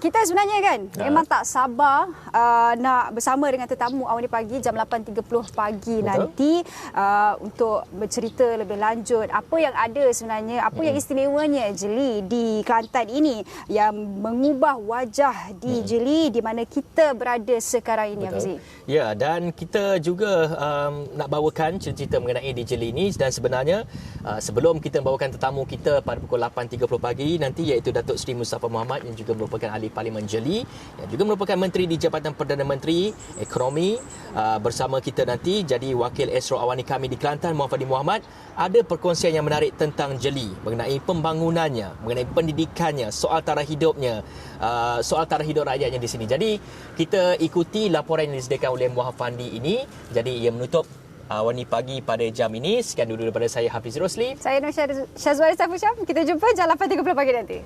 Kita sebenarnya kan memang tak sabar nak bersama dengan tetamu awal ni pagi jam 8.30 pagi. Betul. Nanti untuk bercerita lebih lanjut apa yang ada sebenarnya, apa yang istimewanya Jeli di Kelantan ini yang mengubah wajah di Jeli di mana kita berada sekarang ini. Hafizi. Ya, dan kita juga nak bawakan cerita mengenai di Jeli ini, dan sebenarnya sebelum kita membawakan tetamu kita pada pukul 8.30 pagi nanti, iaitu Datuk Seri Mustafa Mohamed yang juga merupakan ahli Parlimen Jeli yang juga merupakan Menteri di Jabatan Perdana Menteri Ekonomi bersama kita nanti. Jadi Wakil Esro Awani kami di Kelantan, Muhammad Muhammad, ada perkongsian yang menarik tentang Jeli mengenai pembangunannya, mengenai pendidikannya, soal taraf hidupnya, soal taraf hidup rakyatnya di sini. Jadi kita ikuti laporan yang disediakan oleh Muhammad Fandi ini. Jadi ia menutup Awani Pagi pada jam ini. Sekian dulu daripada saya, Hafiz Rosli. Saya Nur Syazwari Saiful Syam. Kita jumpa jam 8.30 pagi nanti.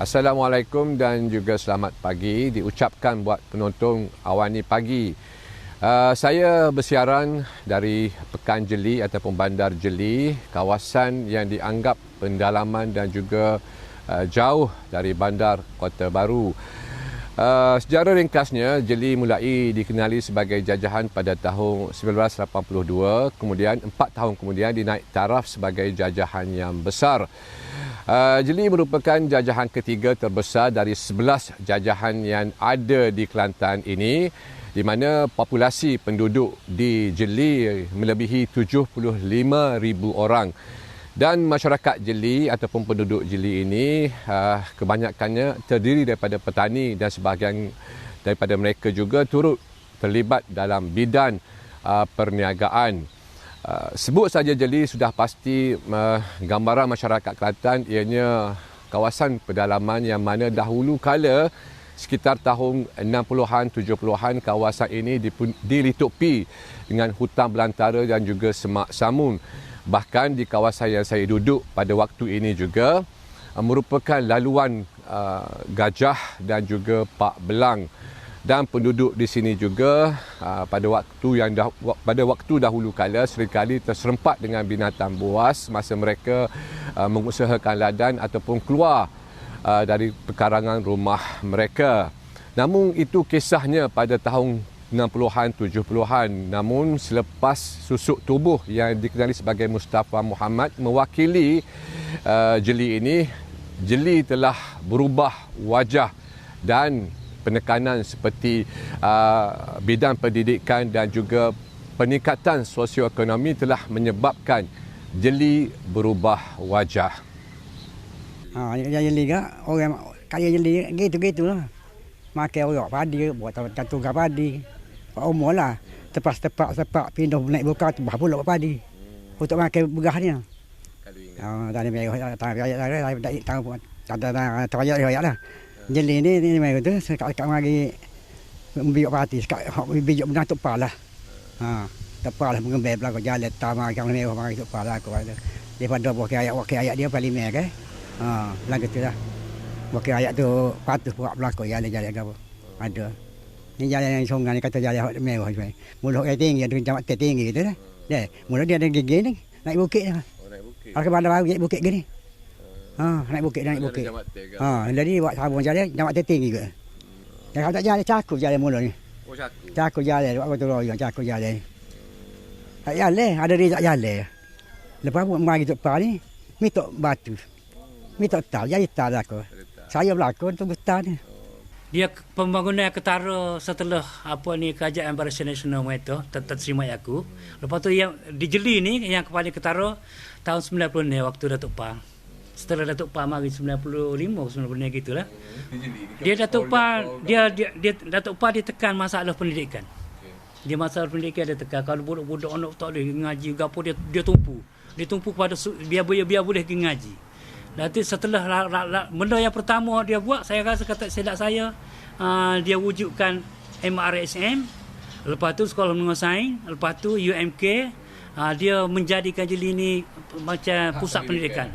Assalamualaikum dan juga selamat pagi diucapkan buat penonton Awani Pagi. Saya bersiaran dari Pekan Jeli ataupun Bandar Jeli, kawasan yang dianggap pendalaman dan juga jauh dari Bandar Kota Baru. Sejarah ringkasnya, Jeli mulai dikenali sebagai jajahan pada tahun 1982, kemudian 4 tahun kemudian dinaik taraf sebagai jajahan yang besar. Jeli merupakan jajahan ketiga terbesar dari 11 jajahan yang ada di Kelantan ini, di mana populasi penduduk di Jeli melebihi 75,000 orang. Dan masyarakat Jeli ataupun penduduk Jeli ini kebanyakannya terdiri daripada petani, dan sebahagian daripada mereka juga turut terlibat dalam bidang perniagaan. Sebut saja Jeli sudah pasti gambaran masyarakat Kelantan ianya kawasan pedalaman yang mana dahulu kala sekitar tahun 60-an 70-an kawasan ini dilitupi dengan hutan belantara dan juga semak samun. Bahkan di kawasan yang saya duduk pada waktu ini juga merupakan laluan gajah dan juga pak belang. Dan penduduk di sini juga pada waktu dahulu kala seringkali terserempak dengan binatang buas masa mereka mengusahakan ladang ataupun keluar dari pekarangan rumah mereka. Namun itu kisahnya pada tahun 60-an 70-an. Namun selepas susuk tubuh yang dikenali sebagai Mustafa Mohamed mewakili Jeli ini, Jeli telah berubah wajah, dan penekanan seperti bidang pendidikan dan juga peningkatan sosioekonomi telah menyebabkan Jeli berubah wajah. Jeli kan orang kaya Jeli gitu-gitulah. Makan orang padi, buat tunggang padi. Pak umur lah. Tepak pindah naik buka tebah pula padi. Untuk makan begahnya. Tadi mereka tak payah lah. Jeli ni mereka tu sekat mari bijuk parti, sekat bijuk benar tok palah. Tepalah mengembel belakang jalan tamak yang mereka mari tok palah aku ada. Daripada wakil ayat dia parlimen ke. Lagu tu lah. Wakil ayat tu patuh buat belakang jalan apa. Ada. Ni jalan yang sungai ni kata jalan mewah sebenarnya. Mulut yang tinggi, ada jambatan tinggi gitu lah. Mulut dia ada gigi ni, naik bukit lah. Naik bukit. Kalau bandar baru naik bukit gini. Naik bukit. Jadi buat sabun jalan jambatan tinggi ke. Yang kalau tak jalan cakup jalan mulut ni. Oh cakup. Cakup jalan, buat tu royong cakup jalan. Tak jalan, ada dia tak jalan. Lepas buat mari tok pa ni, mitok batu. Mitok tal, jadi tal aku. Saya berlakon tu betul ni. Dia pembangunan ketara setelah kerajaan Barisan Nasional itu terima aku. Lepas tu yang di Jeli ni yang kepala ketara tahun 90 ni waktu Datuk Pa. Setelah Datuk Pa mari 95 90 gitulah. Dia Datuk Pa dia Datuk Pa dia tekan masalah pendidikan. Dia masalah pendidikan dia tekan. Kalau budak-budak anak tak boleh ngaji gapo dia tumpu. Dia tumpu kepada biar boleh pergi ngaji. Nanti setelah benda yang pertama dia buat, saya rasa kata silap saya, dia wujudkan MRSM, lepas tu sekolah menengah sains, lepas tu UMK, dia menjadikan Jeli ni macam pusat pendidikan.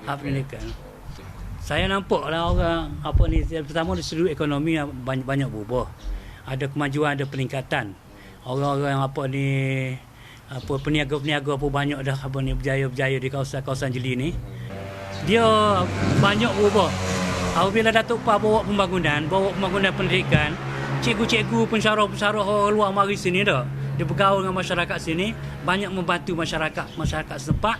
Hak pendidikan. Saya nampaklah orang pertama dari sudut ekonomi banyak berubah. Ada kemajuan, ada peningkatan. Orang-orang peniaga-peniaga pun banyak dah berjaya-berjaya di kawasan Jeli ni. Dia banyak berubah. Apabila Datuk Pa bawa pembangunan pendidikan, cikgu-cikgu, pensyarah-pensyarah orang luar mari sini dah. Dia bergaul dengan masyarakat sini, banyak membantu masyarakat setempat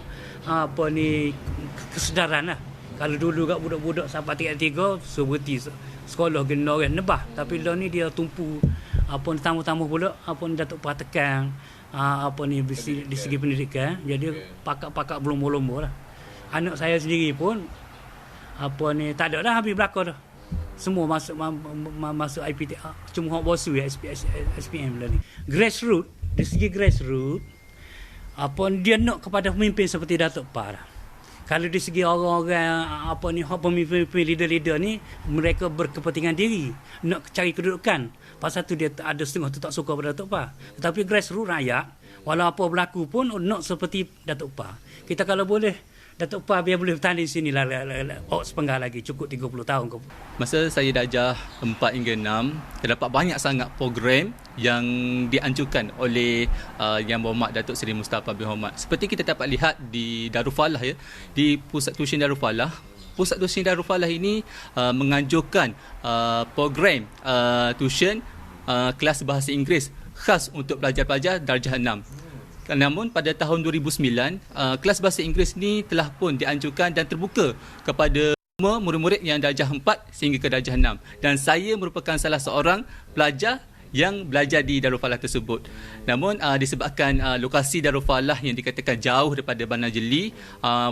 kesedaran lah. Kalau dulu kat budak-budak sampai tingkat 3 seperti sekolah kena orang nebah, tapi dah ni dia tumpu tamu-tamu pula Datuk Pa tekan di segi pendidikan. Jadi pakak-pakak belum-belum lah. Anak saya sendiri pun tak ada dah habis belakang dah. Semua masuk IPT, cuma hak bosu ya SPM lah ni. Grassroots, dari segi grassroots dia nak kepada pemimpin seperti Datuk Pa lah. Kalau dari segi orang-orang hak pemimpin leader-leader ni, mereka berkepentingan diri, nak cari kedudukan. Pasal tu dia ada setengah tu tak suka pada Datuk Pa. Tetapi grassroots rakyat, walau apa berlaku pun nak seperti Datuk Pa. Kita kalau boleh Datuk Pa biar boleh bertanding sini lah sepenggal lagi, cukup 30 tahun. Masa saya darjah 4 hingga 6, terdapat banyak sangat program yang dianjurkan oleh Yang Berhormat Datuk Seri Mustafa bin Hormat. Seperti kita dapat lihat di Darul Falah ya, di Pusat Tuition Darul Falah. Pusat Tuition Darul Falah ini menganjurkan program tuition kelas bahasa Inggeris khas untuk pelajar-pelajar darjah 6. Namun pada tahun 2009, kelas bahasa Inggeris ni telah pun dianjurkan dan terbuka kepada semua murid-murid yang darjah 4 sehingga ke darjah 6. Dan saya merupakan salah seorang pelajar yang belajar di Darul Falah tersebut. Namun disebabkan lokasi Darul Falah yang dikatakan jauh daripada Bandar Jeli,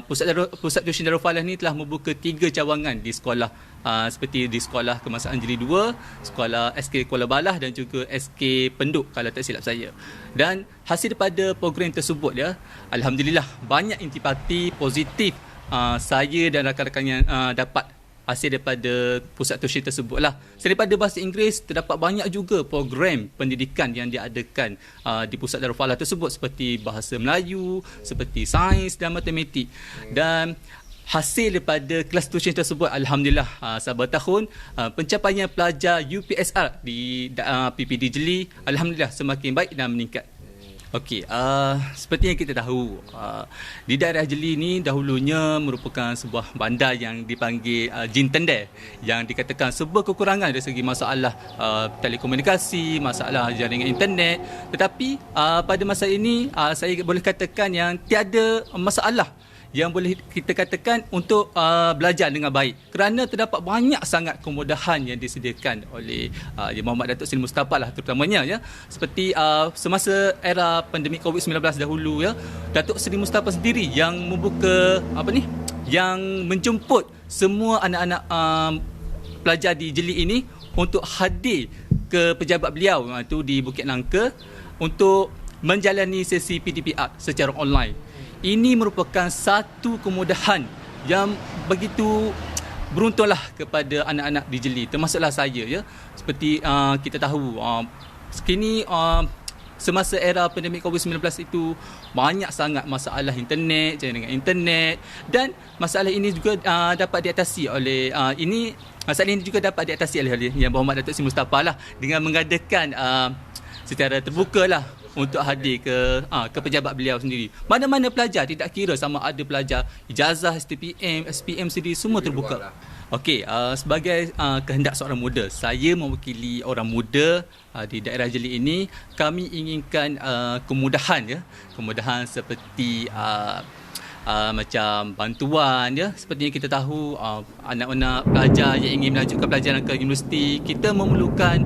Pusat Tuition Darul Falah ni telah membuka 3 cawangan di sekolah, seperti di Sekolah Kebangsaan Jeli 2, Sekolah SK Kuala Balah dan juga SK Penduk kalau tak silap saya. Dan hasil daripada program tersebut ya, alhamdulillah banyak intipati positif saya dan rakan-rakan yang dapat hasil daripada pusat tuition tersebut lah. Selain daripada bahasa Inggeris, terdapat banyak juga program pendidikan yang diadakan di pusat Darul Falah tersebut, seperti bahasa Melayu, seperti sains dan matematik. Dan hasil daripada kelas tuition tersebut, alhamdulillah sabar tahun pencapaian pelajar UPSR di PPD Jeli alhamdulillah semakin baik dan meningkat. Okey, seperti yang kita tahu, di daerah Jeli ni dahulunya merupakan sebuah bandar yang dipanggil Jin Tender, yang dikatakan sebuah kekurangan dari segi masalah telekomunikasi, masalah jaringan internet. Tetapi pada masa ini saya boleh katakan yang tiada masalah yang boleh kita katakan untuk belajar dengan baik, kerana terdapat banyak sangat kemudahan yang disediakan oleh Yang Berhormat Datuk Seri Mustafa lah terutamanya ya. Seperti semasa era pandemik COVID-19 dahulu ya, Datuk Seri Mustafa sendiri yang membuka yang menjemput semua anak-anak pelajar di Jeli ini untuk hadir ke pejabat beliau itu di Bukit Nangka untuk menjalani sesi PTPR secara online. Ini merupakan satu kemudahan yang begitu beruntunglah kepada anak-anak di Jeli, termasuklah saya ya. Seperti kita tahu kini semasa era pandemik COVID-19 itu banyak sangat masalah internet, jaringan internet, dan masalah ini juga dapat diatasi oleh masalah ini juga dapat diatasi oleh Yang Berhormat Datuk Seri Mustafa lah, dengan mengadakan secara terbuka lah untuk hadir ke pejabat beliau sendiri. Mana-mana pelajar, tidak kira sama ada pelajar ijazah, STPM, SPM sendiri, semua terbuka. Okey, sebagai kehendak seorang muda, saya mewakili orang muda di daerah Jeli ini. Kami inginkan kemudahan seperti macam bantuan ya. Seperti yang kita tahu, anak-anak pelajar yang ingin melanjutkan pelajaran ke universiti, kita memerlukan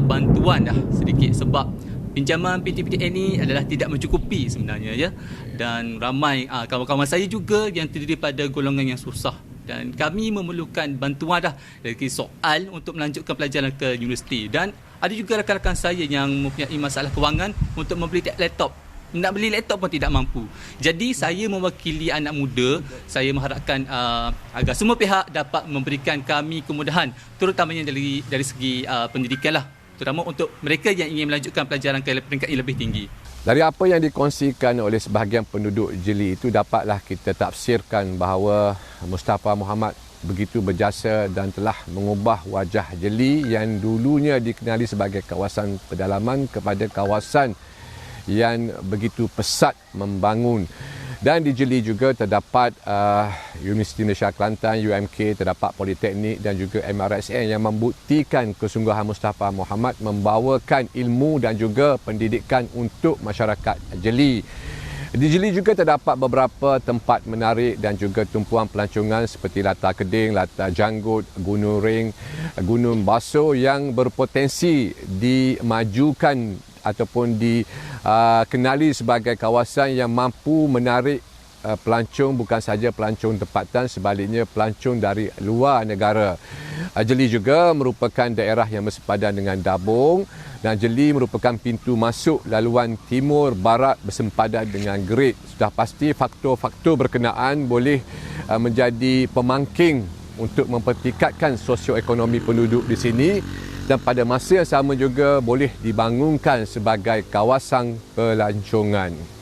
bantuan sedikit, sebab pinjaman PTPTN ini adalah tidak mencukupi sebenarnya ya. Dan ramai kawan-kawan saya juga yang terdiri pada golongan yang susah, dan kami memerlukan bantuan dari soal untuk melanjutkan pelajaran ke universiti. Dan ada juga rakan-rakan saya yang mempunyai masalah kewangan untuk membeli laptop. Nak beli laptop pun tidak mampu. Jadi saya mewakili anak muda, saya mengharapkan agar semua pihak dapat memberikan kami kemudahan, terutamanya dari segi pendidikan lah, terutama untuk mereka yang ingin melanjutkan pelajaran ke peringkat yang lebih tinggi. Dari apa yang dikongsikan oleh sebahagian penduduk Jeli itu, dapatlah kita tafsirkan bahawa Mustafa Muhammad begitu berjasa dan telah mengubah wajah Jeli yang dulunya dikenali sebagai kawasan pedalaman kepada kawasan yang begitu pesat membangun. Dan di Jeli juga terdapat Universiti Malaysia Kelantan, UMK, terdapat Politeknik dan juga MRSN yang membuktikan kesungguhan Mustafa Mohamed membawakan ilmu dan juga pendidikan untuk masyarakat Jeli. Di Jeli juga terdapat beberapa tempat menarik dan juga tumpuan pelancongan seperti Latar Keding, Latar Janggut, Gunung Ring, Gunung Baso yang berpotensi dimajukan ataupun dikenali sebagai kawasan yang mampu menarik pelancong, bukan sahaja pelancong tempatan, sebaliknya pelancong dari luar negara. Jeli juga merupakan daerah yang bersepadan dengan Dabung dan Jeli merupakan pintu masuk laluan timur barat bersempadan dengan Great. Sudah pasti faktor-faktor berkenaan boleh menjadi pemangking untuk mempertingkatkan sosioekonomi penduduk di sini dan pada masa yang sama juga boleh dibangunkan sebagai kawasan pelancongan.